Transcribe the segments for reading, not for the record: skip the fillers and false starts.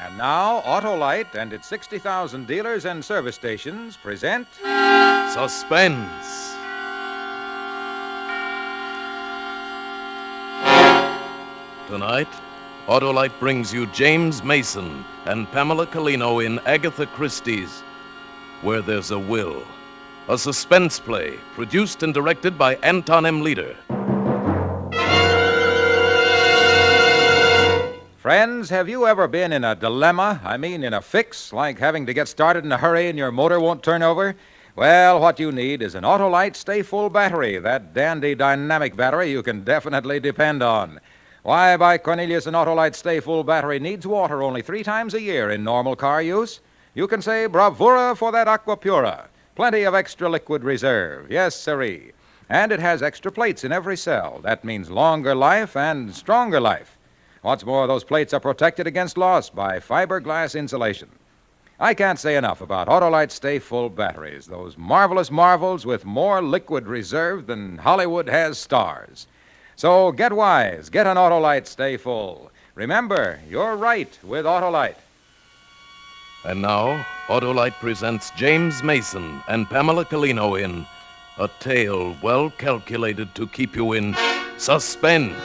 And now, Autolite and its 60,000 dealers and service stations present... Suspense. Tonight, Autolite brings you James Mason and Pamela Colino in Agatha Christie's Where There's a Will, a suspense play produced and directed by Anton M. Leader. Friends, have you ever been in a dilemma? I mean, in a fix, like having to get started in a hurry and your motor won't turn over? Well, what you need is an Autolite Stay Full battery, that dandy dynamic battery you can definitely depend on. Why, by Cornelius, an Autolite Stay Full battery needs water only 3 times a year in normal car use. You can say bravura for that aqua pura. Plenty of extra liquid reserve. Yes, sirree. And it has extra plates in every cell. That means longer life and stronger life. What's more, those plates are protected against loss by fiberglass insulation. I can't say enough about Autolite Stay Full batteries, those marvelous marvels with more liquid reserve than Hollywood has stars. So get wise, get an Autolite Stay Full. Remember, you're right with Autolite. And now, Autolite presents James Mason and Pamela Colino in a tale well calculated to keep you in suspense.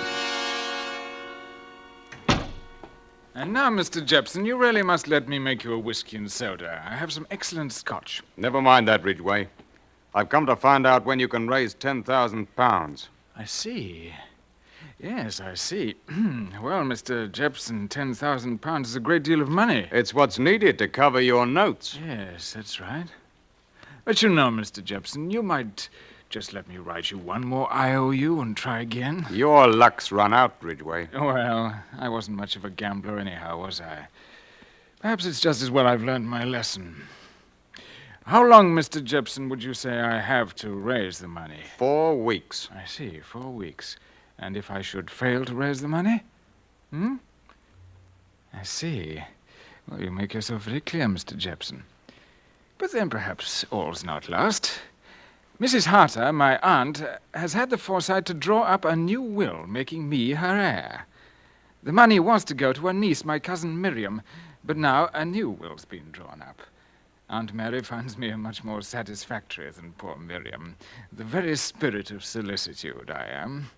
And now, Mr. Jepson, you really must let me make you a whiskey and soda. I have some excellent scotch. Never mind that, Ridgway. I've come to find out when you can raise 10,000 pounds. I see. Yes, I see. Well, Mr. Jepson, 10,000 pounds is a great deal of money. It's what's needed to cover your notes. Yes, that's right. But you know, Mr. Jepson, you might just let me write you one more IOU and try again. Your luck's run out, Ridgway. Well, I wasn't much of a gambler anyhow, was I? Perhaps it's just as well I've learned my lesson. How long, Mr. Jepson, would you say I have to raise the money? 4 weeks. I see, 4 weeks. And if I should fail to raise the money? I see. Well, you make yourself very clear, Mr. Jepson. But then perhaps all's not lost. Mrs. Harter, my aunt, has had the foresight to draw up a new will making me her heir. The money was to go to her niece, my cousin Miriam, but now a new will's been drawn up. Aunt Mary finds me much more satisfactory than poor Miriam. The very spirit of solicitude I am,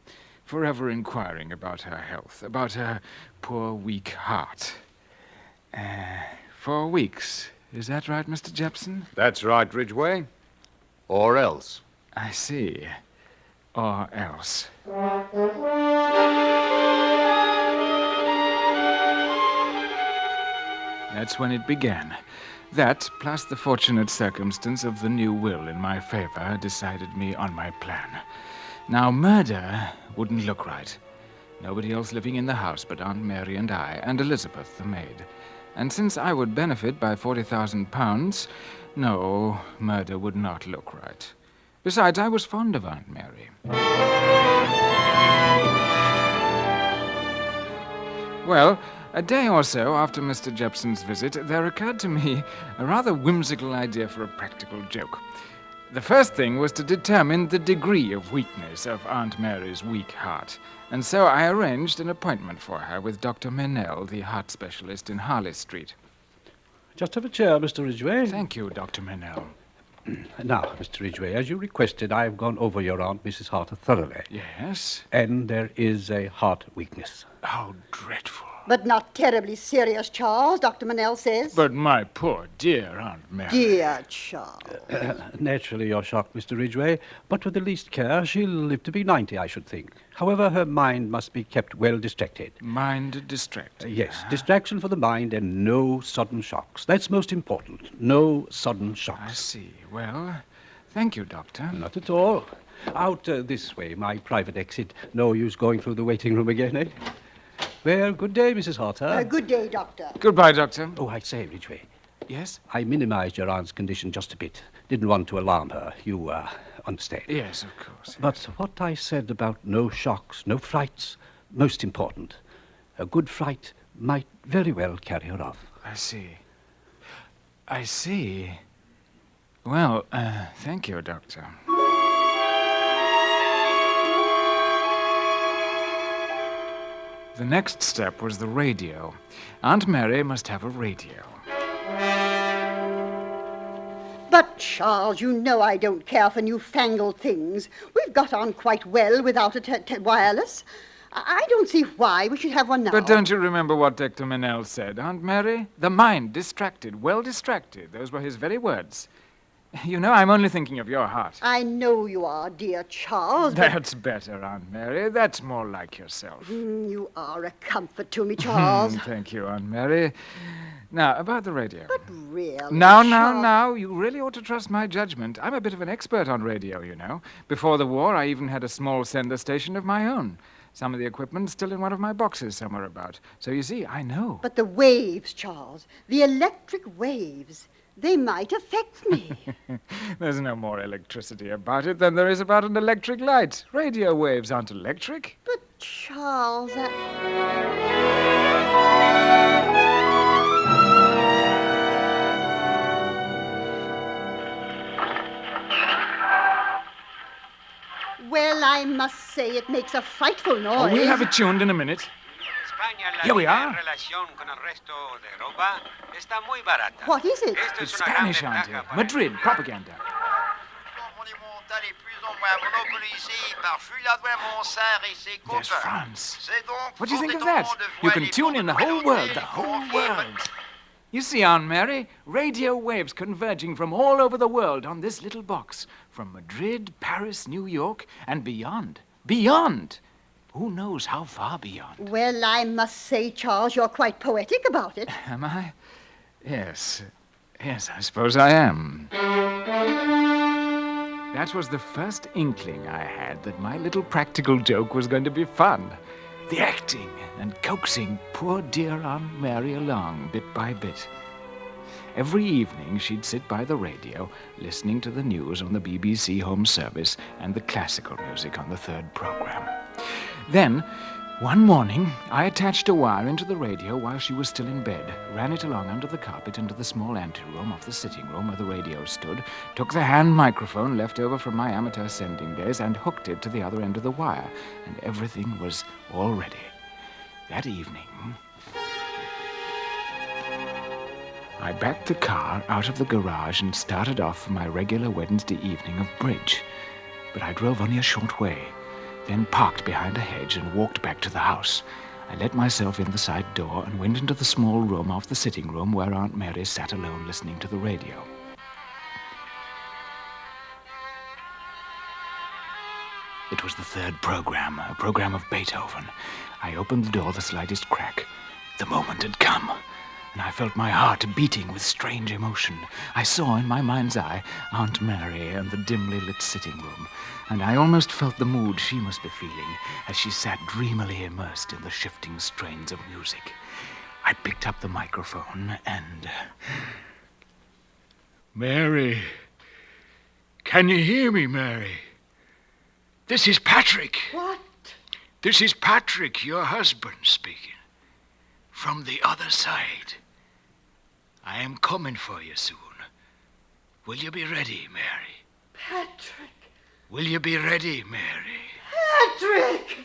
forever inquiring about her health, about her poor weak heart. 4 weeks, is that right, Mr. Jepson? That's right, Ridgway. Or else. I see. Or else. That's when it began. That, plus the fortunate circumstance of the new will in my favor, decided me on my plan. Now, murder wouldn't look right. Nobody else living in the house but Aunt Mary and I, and Elizabeth, the maid. And since I would benefit by 40,000 pounds, no, murder would not look right. Besides, I was fond of Aunt Mary. Well, a day or so after Mr. Jepson's visit, there occurred to me a rather whimsical idea for a practical joke. The first thing was to determine the degree of weakness of Aunt Mary's weak heart, and so I arranged an appointment for her with Dr. Meynell, the heart specialist in Harley Street. Just have a chair, Mr. Ridgway. Thank you, Dr. Meynell. Now, Mr. Ridgway, as you requested, I've gone over your Aunt Mrs. Harter thoroughly. Yes? And there is a heart weakness. How dreadful. But not terribly serious, Charles, Dr. Manell says. But my poor dear Aunt Mary. Dear Charles. Naturally, you're shocked, Mr. Ridgway, but with the least care, she'll live to be 90, I should think. However, her mind must be kept well distracted. Mind distracted? Yes, distraction for the mind and no sudden shocks. That's most important. No sudden shocks. I see. Well, thank you, Doctor. Not at all. Out this way, my private exit. No use going through the waiting room again, eh? Well, good day, Mrs. Harter. Good day, Doctor. Goodbye, Doctor. Oh, I say, Ridgway. Yes? I minimized your aunt's condition just a bit. Didn't want to alarm her. You, understand. Yes, of course. But what I said about no shocks, no frights, most important. A good fright might very well carry her off. I see. I see. Well, thank you, Doctor. The next step was the radio. Aunt Mary must have a radio. But, Charles, you know I don't care for newfangled things. We've got on quite well without a wireless. I don't see why we should have one now. But don't you remember what Dr. Manel said, Aunt Mary? The mind distracted, well distracted. Those were his very words. You know, I'm only thinking of your heart. I know you are, dear Charles. That's better, Aunt Mary. That's more like yourself. You are a comfort to me, Charles. Thank you, Aunt Mary. Now, about the radio. But really, Now. You really ought to trust my judgment. I'm a bit of an expert on radio, you know. Before the war, I even had a small sender station of my own. Some of the equipment's still in one of my boxes somewhere about. So you see, I know. But the waves, Charles, the electric waves, they might affect me. There's no more electricity about it than there is about an electric light. Radio waves aren't electric. But, Charles, Well, I must say it makes a frightful noise. Oh, we'll have it tuned in a minute. Here we are. What is it? It's Spanish, Auntie. Madrid propaganda. There's France. What do you think of that? You can tune in the whole world, You see, Aunt Mary, radio waves converging from all over the world on this little box. From Madrid, Paris, New York, and beyond. Beyond! Who knows how far beyond? Well, I must say, Charles, you're quite poetic about it. Am I? Yes, I suppose I am. That was the first inkling I had that my little practical joke was going to be fun. The acting and coaxing poor dear Aunt Mary along bit by bit. Every evening she'd sit by the radio listening to the news on the BBC Home Service and the classical music on the third program. Then, one morning, I attached a wire into the radio while she was still in bed, ran it along under the carpet into the small anteroom of the sitting room where the radio stood, took the hand microphone left over from my amateur sending days and hooked it to the other end of the wire, and everything was all ready. That evening, I backed the car out of the garage and started off for my regular Wednesday evening of bridge. But I drove only a short way, then parked behind a hedge and walked back to the house. I let myself in the side door and went into the small room off the sitting room where Aunt Mary sat alone listening to the radio. It was the third program, a program of Beethoven. I opened the door the slightest crack. The moment had come, and I felt my heart beating with strange emotion. I saw in my mind's eye Aunt Mary and the dimly lit sitting room, and I almost felt the mood she must be feeling as she sat dreamily immersed in the shifting strains of music. I picked up the microphone and... Mary, can you hear me, Mary? This is Patrick. What? This is Patrick, your husband, speaking. From the other side. I am coming for you soon. Will you be ready, Mary? Patrick. Will you be ready, Mary? Patrick!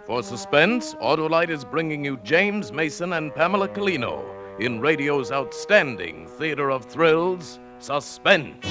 For Suspense, Autolite is bringing you James Mason and Pamela Collino in radio's outstanding theater of thrills, Suspense.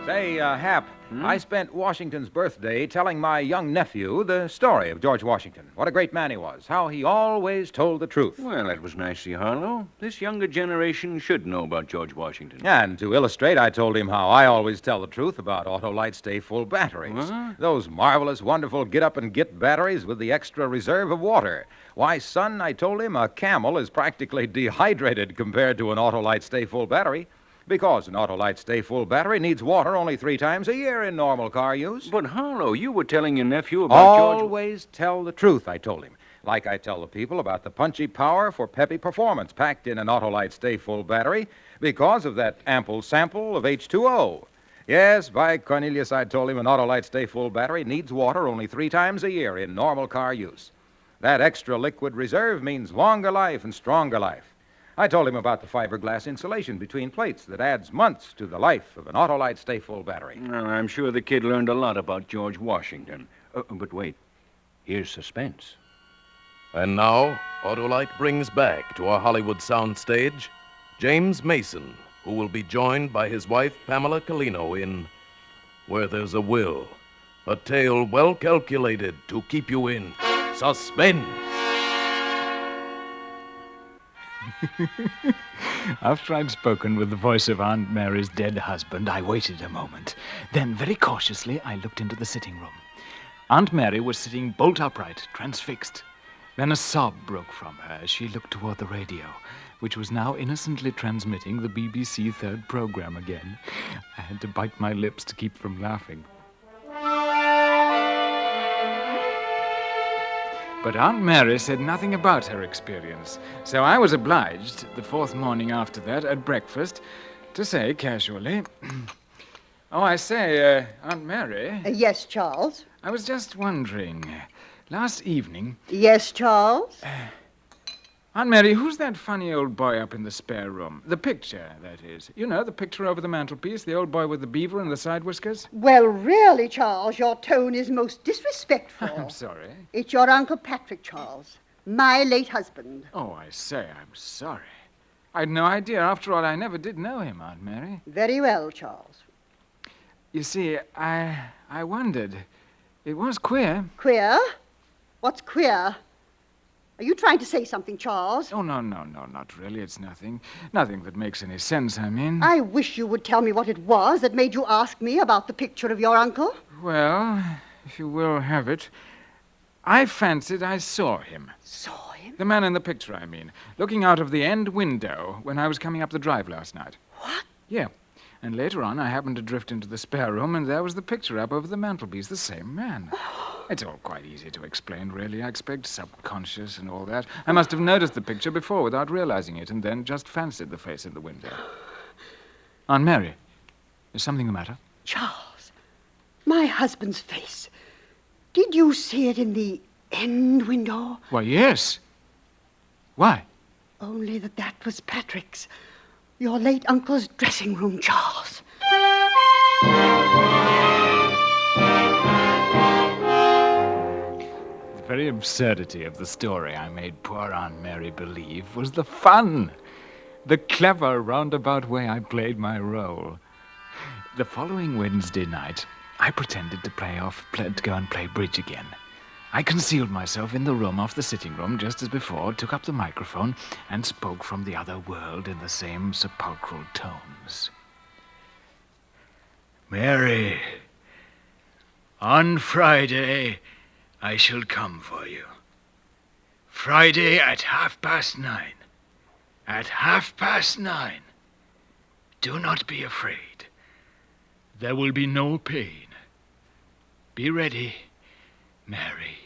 Say, Hap, I spent Washington's birthday telling my young nephew the story of George Washington. What a great man he was. How he always told the truth. Well, that was nice, Harlow. This younger generation should know about George Washington. And to illustrate, I told him how I always tell the truth about Autolite Stay Full batteries. What? Those marvelous, wonderful get-up-and-get batteries with the extra reserve of water. Why, son, I told him a camel is practically dehydrated compared to an Autolite Stay Full battery. Because an Autolite Stay Full battery needs water only 3 times a year in normal car use. But, Harlow, you were telling your nephew about George... Always tell the truth, I told him. Like I tell the people about the punchy power for peppy performance packed in an Autolite Stay Full battery because of that ample sample of H2O. Yes, by Cornelius, I told him an Autolite Stay Full battery needs water only 3 times a year in normal car use. That extra liquid reserve means longer life and stronger life. I told him about the fiberglass insulation between plates that adds months to the life of an Autolite Stay Full battery. Well, I'm sure the kid learned a lot about George Washington. But wait, here's Suspense. And now, Autolite brings back to our Hollywood soundstage James Mason, who will be joined by his wife, Pamela Colino, in Where There's a Will, a tale well calculated to keep you in suspense. After I'd spoken with the voice of Aunt Mary's dead husband, I waited a moment. Then, very cautiously, I looked into the sitting room. Aunt Mary was sitting bolt upright, transfixed. Then a sob broke from her as she looked toward the radio, which was now innocently transmitting the BBC third program again. I had to bite my lips to keep from laughing. But Aunt Mary said nothing about her experience, so I was obliged, the fourth morning after that, at breakfast, to say casually, "Oh, I say, Aunt Mary, Yes, Charles. I was just wondering, last evening, Yes, Charles. Aunt Mary, who's that funny old boy up in the spare room? The picture, that is. You know, the picture over the mantelpiece, the old boy with the beaver and the side whiskers?" Well, really, Charles, your tone is most disrespectful. I'm sorry. It's your Uncle Patrick, Charles, my late husband. Oh, I say, I'm sorry. I'd no idea. After all, I never did know him, Aunt Mary. Very well, Charles. You see, I wondered. It was queer. Queer? What's queer? Are you trying to say something, Charles? Oh, no, not really. It's nothing. Nothing that makes any sense, I mean. I wish you would tell me what it was that made you ask me about the picture of your uncle. Well, if you will have it, I fancied I saw him. Saw him? The man in the picture, I mean, looking out of the end window when I was coming up the drive last night. What? Yeah. And later on, I happened to drift into the spare room, and there was the picture up over the mantelpiece, the same man. It's all quite easy to explain, really. I expect subconscious and all that. I must have noticed the picture before without realizing it, and then just fancied the face in the window. Aunt Mary, is something the matter? Charles, my husband's face. Did you see it in the end window? Why, yes. Why? Only that was Patrick's. Your late uncle's dressing room, Charles. The very absurdity of the story I made poor Aunt Mary believe was the fun. The clever, roundabout way I played my role. The following Wednesday night, I pretended to go and play bridge again. I concealed myself in the room off the sitting room just as before, took up the microphone, and spoke from the other world in the same sepulchral tones. "Mary, on Friday, I shall come for you. Friday at 9:30. At 9:30. Do not be afraid. There will be no pain. Be ready, Mary."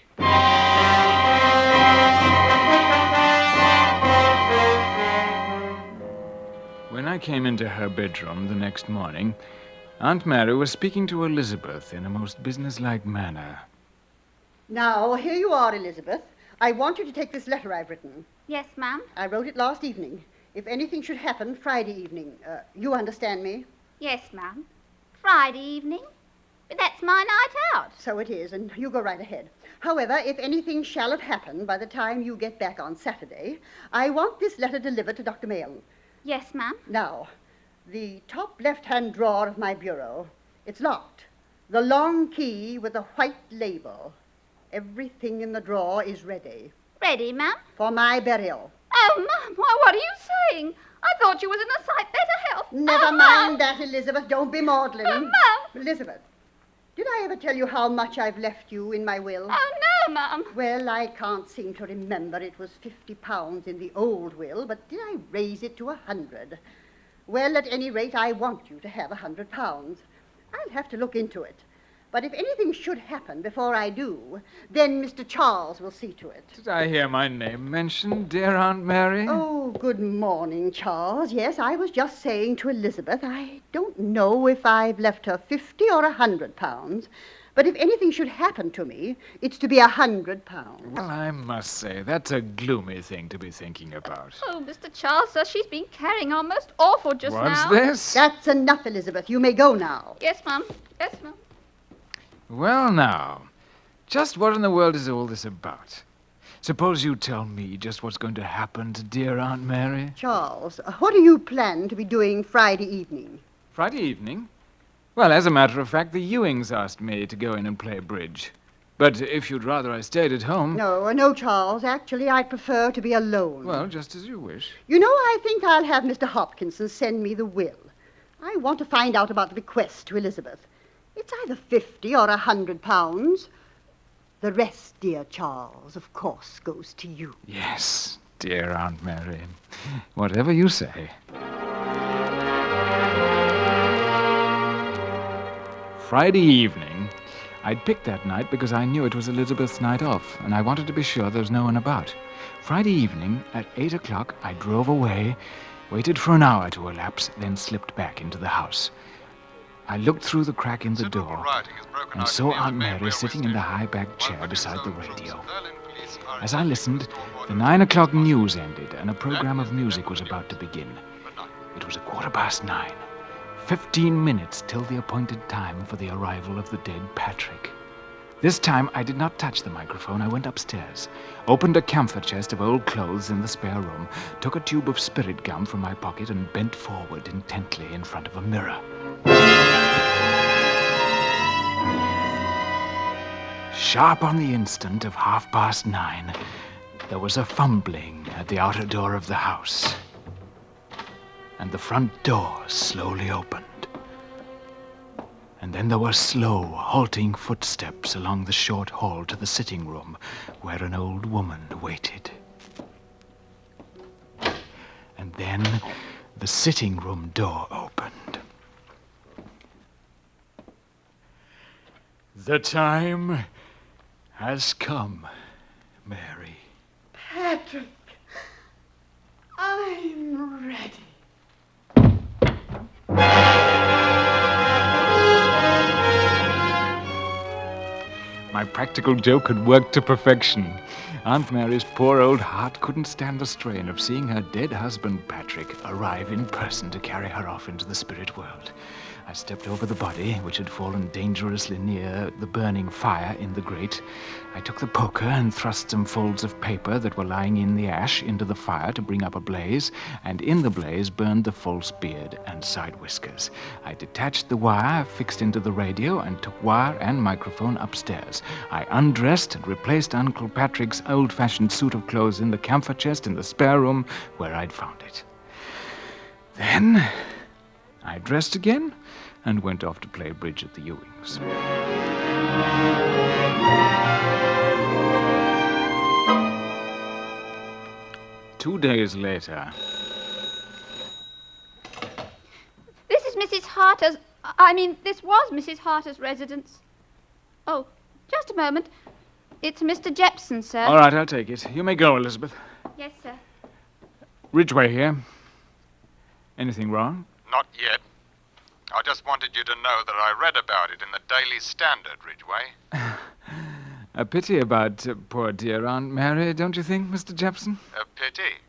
When I came into her bedroom the next morning, Aunt Mary was speaking to Elizabeth in a most businesslike manner. Now, here you are, Elizabeth. I want you to take this letter I've written. Yes, ma'am. I wrote it last evening. If anything should happen, Friday evening. You understand me? Yes, ma'am. Friday evening? But that's my night out. So it is, and you go right ahead. However, if anything shall have happened by the time you get back on Saturday, I want this letter delivered to Dr. Mayall. Yes, ma'am. Now, the top left-hand drawer of my bureau, it's locked. The long key with a white label. Everything in the drawer is ready. Ready, ma'am? For my burial. Oh, ma'am, why, what are you saying? I thought you was in a sight better health. Never Oh, mind Ma'am. that, Elizabeth. Don't be maudlin. Ma'am. Elizabeth, did I ever tell you how much I've left you in my will? Oh, no, ma'am. Well, I can't seem to remember. It was £50 in the old will, but did I raise it to 100? Well, at any rate, I want you to have £100. I'll have to look into it. But if anything should happen before I do, then Mr. Charles will see to it. Did I hear my name mentioned, dear Aunt Mary? Oh, good morning, Charles. Yes, I was just saying to Elizabeth, I don't know if I've left her £50 or £100, But if anything should happen to me, it's to be £100. Well, I must say, that's a gloomy thing to be thinking about. Oh, Mr. Charles, sir, she's been carrying on most awful just now. What's this? That's enough, Elizabeth. You may go now. Yes, Mum. Yes, Mum. Well, now, just what in the world is all this about? Suppose you tell me just what's going to happen to dear Aunt Mary. Charles, what do you plan to be doing Friday evening? Friday evening? Well, as a matter of fact, the Ewings asked me to go in and play bridge. But if you'd rather I stayed at home... No, Charles. Actually, I'd prefer to be alone. Well, just as you wish. You know, I think I'll have Mr. Hopkinson send me the will. I want to find out about the bequest to Elizabeth. It's either £50 or £100. The rest, dear Charles, of course, goes to you. Yes, dear Aunt Mary. Whatever you say. Friday evening. I'd picked that night because I knew it was Elizabeth's night off, and I wanted to be sure there was no one about. Friday evening, at 8 o'clock, I drove away, waited for an hour to elapse, then slipped back into the house. I looked through the crack in the door and saw Aunt Mary sitting in the high-backed chair beside the radio. As I listened, the 9 o'clock news ended, and a program of music was about to begin. It was 9:15. 15 minutes till the appointed time for the arrival of the dead Patrick. This time, I did not touch the microphone. I went upstairs, opened a camphor chest of old clothes in the spare room, took a tube of spirit gum from my pocket, and bent forward intently in front of a mirror. Sharp on the instant of 9:30, there was a fumbling at the outer door of the house, and the front door slowly opened. And then there were slow, halting footsteps along the short hall to the sitting room, where an old woman waited. And then the sitting room door opened. The time has come, Mary. Patrick, I'm ready. My practical joke had worked to perfection. Aunt Mary's poor old heart couldn't stand the strain of seeing her dead husband, Patrick, arrive in person to carry her off into the spirit world. I stepped over the body, which had fallen dangerously near the burning fire in the grate. I took the poker and thrust some folds of paper that were lying in the ash into the fire to bring up a blaze, and in the blaze burned the false beard and side whiskers. I detached the wire fixed into the radio and took wire and microphone upstairs. I undressed and replaced Uncle Patrick's old-fashioned suit of clothes in the camphor chest in the spare room where I'd found it. Then I dressed again and went off to play bridge at the Ewings. 2 days later. This is Mrs. Harter's... this was Mrs. Harter's residence. Oh, just a moment. It's Mr. Jepson, sir. All right, I'll take it. You may go, Elizabeth. Yes, sir. Ridgway here. Anything wrong? Not yet. I just wanted you to know that I read about it in the Daily Standard, Ridgway. A pity about poor dear Aunt Mary, don't you think, Mr. Jepson? A pity.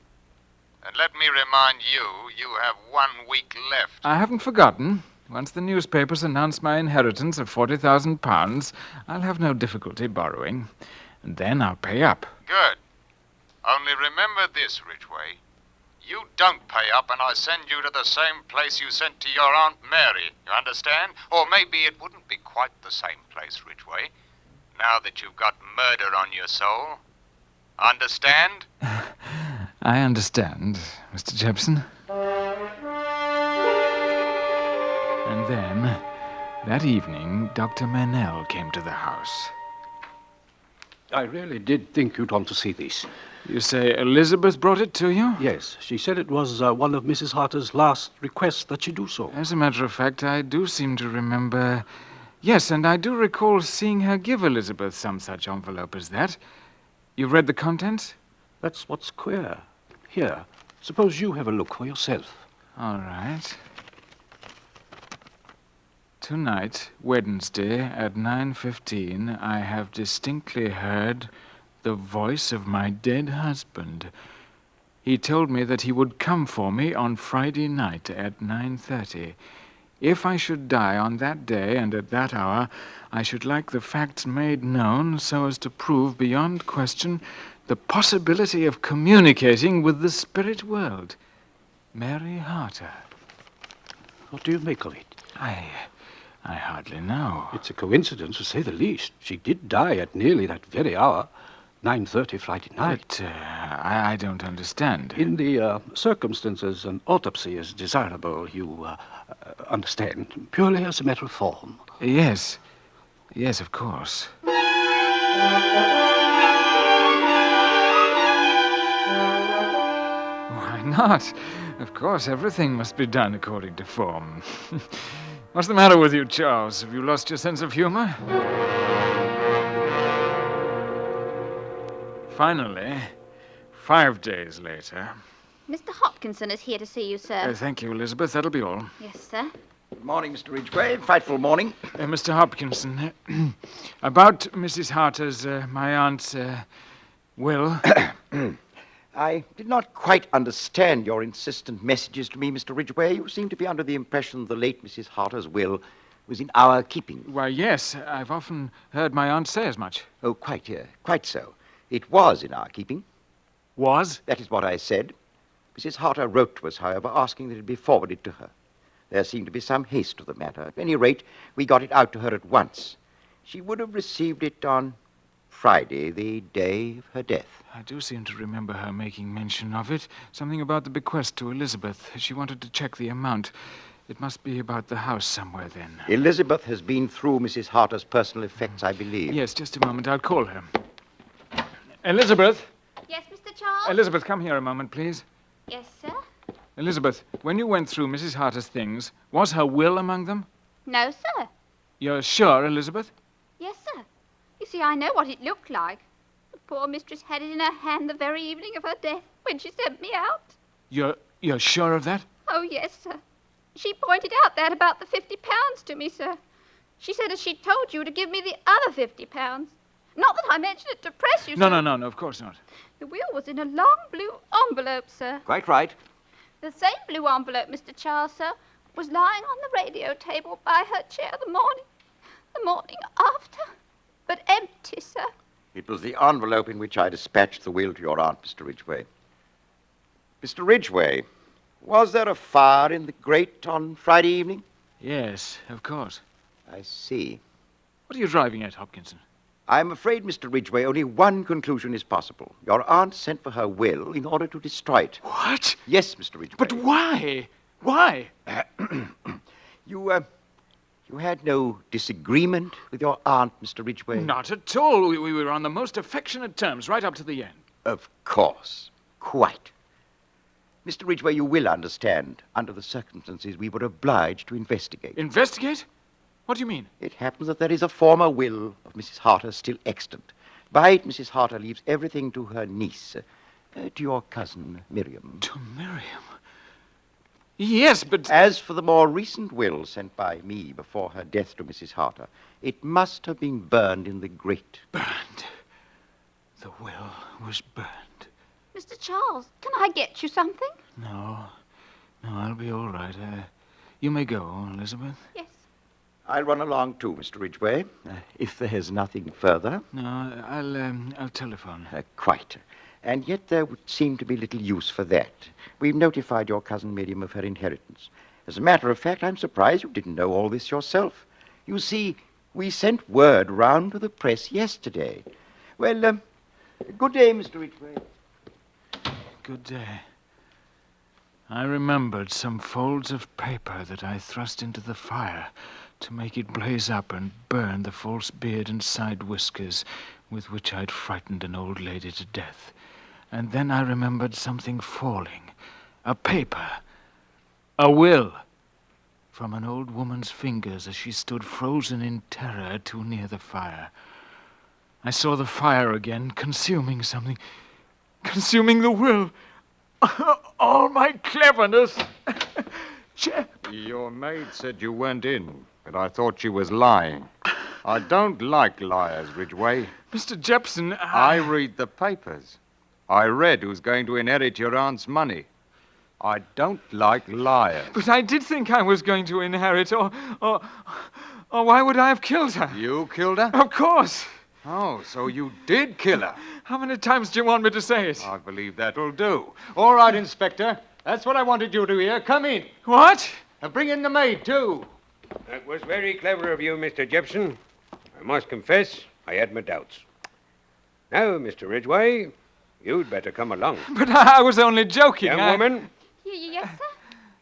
And let me remind you, you have 1 week left. I haven't forgotten. Once the newspapers announce my inheritance of £40,000, I'll have no difficulty borrowing. And then I'll pay up. Good. Only remember this, Ridgway. You don't pay up and I send you to the same place you sent to your Aunt Mary. You understand? Or maybe it wouldn't be quite the same place, Ridgway. Now that you've got murder on your soul. Understand? I understand, Mr. Jepson. And then, that evening, Dr. Mennell came to the house. I really did think you'd want to see this. You say Elizabeth brought it to you? Yes, she said it was one of Mrs. Harter's last requests that she do so. As a matter of fact, I do seem to remember... Yes, and I do recall seeing her give Elizabeth some such envelope as that. You've read the contents? That's what's queer. Here, suppose you have a look for yourself. All right. Tonight, Wednesday, at 9:15, I have distinctly heard the voice of my dead husband. He told me that he would come for me on Friday night at 9:30. If I should die on that day and at that hour, I should like the facts made known so as to prove beyond question the possibility of communicating with the spirit world. Mary Harter. What do you make of it? I hardly know. It's a coincidence, to say the least. She did die at nearly that very hour, 9:30 Friday night. But I don't understand. In the circumstances, an autopsy is desirable, you understand, purely as a matter of form. Yes. Yes, of course. Why not? Of course, everything must be done according to form. What's the matter with you, Charles? Have you lost your sense of humor? Finally, 5 days later... Mr. Hopkinson is here to see you, sir. Thank you, Elizabeth. That'll be all. Yes, sir. Good morning, Mr. Ridgway. Frightful morning. Mr. Hopkinson, about Mrs. Harter's, my aunt's, will... I did not quite understand your insistent messages to me, Mr. Ridgway. You seem to be under the impression the late Mrs. Harter's will was in our keeping. Why, yes. I've often heard my aunt say as much. Oh, quite so. It was in our keeping. Was? That is what I said. Mrs. Harter wrote to us, however, asking that it be forwarded to her. There seemed to be some haste to the matter. At any rate, we got it out to her at once. She would have received it on Friday, the day of her death. I do seem to remember her making mention of it. Something about the bequest to Elizabeth. She wanted to check the amount. It must be about the house somewhere, then. Elizabeth has been through Mrs. Harter's personal effects, I believe. Yes, just a moment. I'll call her. Elizabeth? Yes, Mr. Charles? Elizabeth, come here a moment, please. Yes, sir? Elizabeth, when you went through Mrs. Harter's things, was her will among them? No, sir. You're sure, Elizabeth? Yes, sir. You see, I know what it looked like. The poor mistress had it in her hand the very evening of her death when she sent me out. You're sure of that? Oh, yes, sir. She pointed out that about the £50 to me, sir. She said as she told you to give me the other £50. Not that I mentioned it to press you, No, sir. no, of course not. The will was in a long blue envelope, sir. Quite right. The same blue envelope, Mr. Charles, sir, was lying on the radio table by her chair the morning after. But empty, sir. It was the envelope in which I dispatched the will to your aunt, Mr. Ridgway. Mr. Ridgway, was there a fire in the grate on Friday evening? Yes, of course. I see. What are you driving at, Hopkinson? I'm afraid, Mr. Ridgway, only one conclusion is possible. Your aunt sent for her will in order to destroy it. What? Yes, Mr. Ridgway. But why? Why? You had no disagreement with your aunt, Mr. Ridgway? Not at all. We were on the most affectionate terms right up to the end. Of course. Quite. Mr. Ridgway, you will understand, under the circumstances, we were obliged to investigate. Investigate? What do you mean? It happens that there is a former will of Mrs. Harter still extant. By it, Mrs. Harter leaves everything to her niece, to your cousin, Miriam. To Miriam? Yes, but... As for the more recent will sent by me before her death to Mrs. Harter, it must have been burned in the grate. Burned? The will was burned. Mr. Charles, can I get you something? No, I'll be all right. You may go, Elizabeth. Yes. I'll run along too, Mr. Ridgway, if there's nothing further. No, I'll telephone. Quite. And yet there would seem to be little use for that. We've notified your cousin Miriam of her inheritance. As a matter of fact, I'm surprised you didn't know all this yourself. You see, we sent word round to the press yesterday. Well, good day, Mr. Ridgway. Good day. I remembered some folds of paper that I thrust into the fire to make it blaze up and burn the false beard and side whiskers with which I'd frightened an old lady to death. And then I remembered something falling. A paper. A will. From an old woman's fingers as she stood frozen in terror too near the fire. I saw the fire again, consuming something. Consuming the will. All my cleverness. Your maid said you weren't in. but I thought she was lying. I don't like liars, Ridgway. Mr. Jepson, I read the papers. I read who's going to inherit your aunt's money. I don't like liars. But I did think I was going to inherit, or why would I have killed her? You killed her? Of course. Oh, so you did kill her. How many times do you want me to say it? I believe that'll do. All right, Inspector. That's what I wanted you to hear. Come in. What? And bring in the maid, too. That was very clever of you, Mr. Jepson. I must confess, I had my doubts. Now, Mr. Ridgway, you'd better come along. But I was only joking. Young woman, Yes, sir?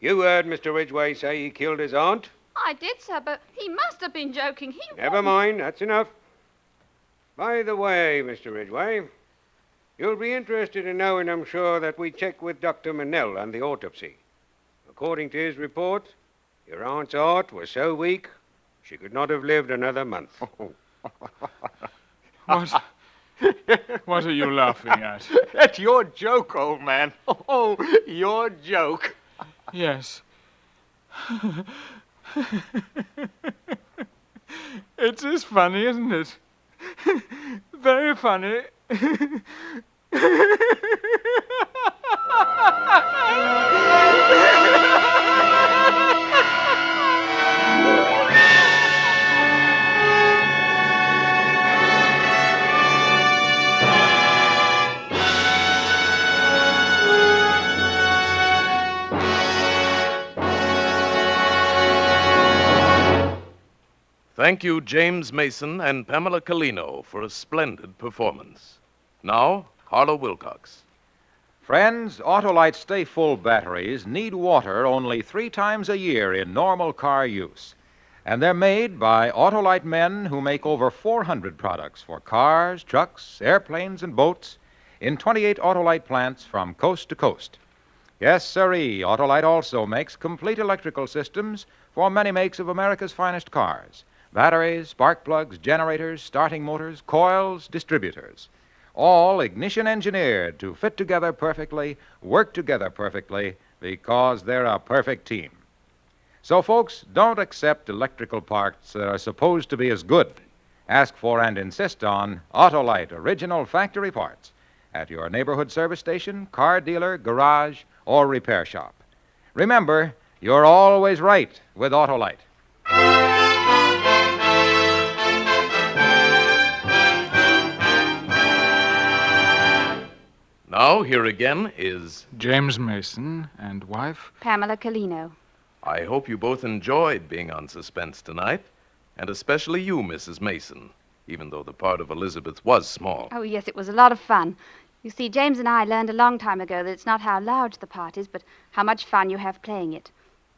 you heard Mr. Ridgway say he killed his aunt? I did, sir, but he must have been joking. Never mind, that's enough. By the way, Mr. Ridgway, you'll be interested in knowing, I'm sure, that we checked with Dr. Manell on the autopsy. According to his report, your aunt's heart was so weak, she could not have lived another month. What are you laughing at? That's your joke, old man. Oh, your joke. Yes. It is funny, isn't it? Very funny. Thank you, James Mason and Pamela Colino, for a splendid performance. Now, Harlow Wilcox. Friends, Autolite Stay Full batteries need water only 3 times a year in normal car use. And they're made by Autolite men who make over 400 products for cars, trucks, airplanes, and boats in 28 Autolite plants from coast to coast. Yes, sirree, Autolite also makes complete electrical systems for many makes of America's finest cars. Batteries, spark plugs, generators, starting motors, coils, distributors. All ignition engineered to fit together perfectly, work together perfectly, because they're a perfect team. So, folks, don't accept electrical parts that are supposed to be as good. Ask for and insist on Autolite original factory parts at your neighborhood service station, car dealer, garage, or repair shop. Remember, you're always right with Autolite. Now, here again is James Mason and wife Pamela Colino. I hope you both enjoyed being on Suspense tonight, and especially you, Mrs. Mason, even though the part of Elizabeth was small. Oh, yes, it was a lot of fun. You see, James and I learned a long time ago that it's not how large the part is, but how much fun you have playing it.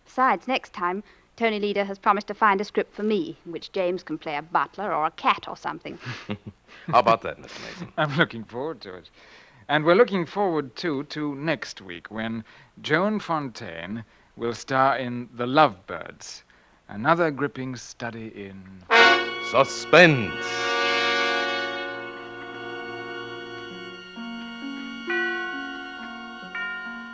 Besides, next time, Tony Leader has promised to find a script for me, in which James can play a butler or a cat or something. How about that, Mr. Mason? I'm looking forward to it. And we're looking forward, too, to next week when Joan Fontaine will star in The Lovebirds, another gripping study in Suspense.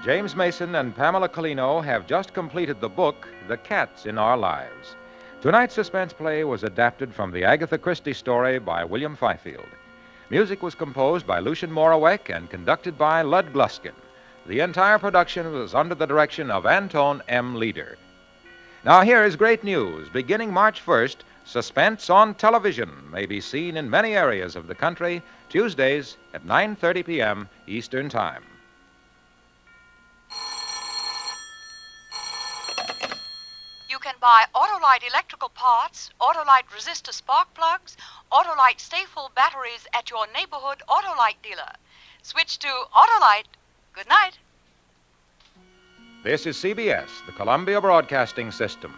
James Mason and Pamela Colino have just completed the book, The Cats in Our Lives. Tonight's suspense play was adapted from the Agatha Christie story by William Fifield. Music was composed by Lucien Morawek and conducted by Lud Gluskin. The entire production was under the direction of Anton M. Leader. Now here is great news. Beginning March 1st, Suspense on television may be seen in many areas of the country, Tuesdays at 9:30 p.m. Eastern Time. You can buy Autolite electrical parts, Autolite resistor spark plugs, Autolite Stay Full batteries at your neighborhood Autolite dealer. Switch to Autolite. Good night. This is CBS, the Columbia Broadcasting System.